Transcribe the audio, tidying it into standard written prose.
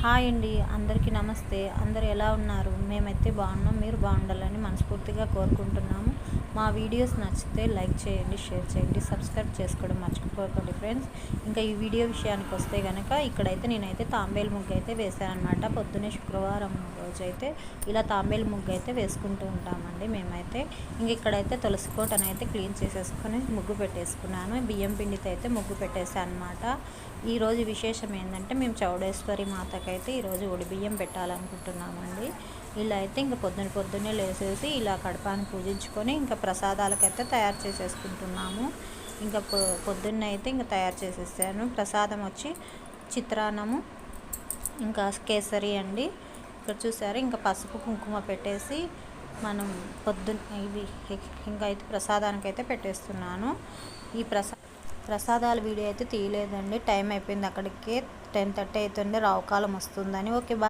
Hi అండి, అందరికీ నమస్తే. అందరూ ఎలా ఉన్నారు? మేమైతే బాగున్నాం. మీరు బాగుండాలని మనస్ఫూర్తిగా కోరుకుంటున్నాము. మా వీడియోస్ నచ్చితే లైక్ చేయండి, షేర్ చేయండి, సబ్స్క్రైబ్ చేసుకోవడం మర్చిపోకండి ఫ్రెండ్స్. ఇంకా ఈ వీడియో విషయానికి వస్తే కనుక ఇక్కడైతే నేనైతే తాంబేలు ముగ్గు అయితే వేసాను అనమాట. పొద్దున్నే శుక్రవారం రోజు అయితే ఇలా తాంబేలు ముగ్గు అయితే వేసుకుంటూ ఉంటామండి మేమైతే. ఇంక ఇక్కడైతే తులసి కోటను అయితే క్లీన్ చేసేసుకొని ముగ్గు పెట్టేసుకున్నాను. బియ్యం పిండితో అయితే ముగ్గు పెట్టేసాను అనమాట. ఈరోజు విశేషం ఏంటంటే మేము చౌడేశ్వరి మాతకైతే ఈరోజు బియ్యం పెట్టాలనుకుంటున్నామండి. ఇలా అయితే ఇంకా పొద్దున్నే లేసేసి ఇలా కడపాన్ని పూజించుకొని ఇంకా ప్రసాదాలకైతే తయారు చేసేసుకుంటున్నాము. ఇంకా పొద్దున్నే అయితే ఇంకా తయారు చేసేసాను. ప్రసాదం వచ్చి చిత్రాన్నము, ఇంకా కేసరి అండి. ఇక్కడ చూసారు, ఇంకా పసుపు కుంకుమ పెట్టేసి మనం ఇవి ఇంకా అయితే ప్రసాదానికైతే పెట్టేస్తున్నాను. ఈ ప్రసాదాల వీడియో అయితే తీయలేదండి, టైం అయిపోయింది, అక్కడికే 10:30 అవుతుంది, రావుకాలం వస్తుందని. Okay, bye.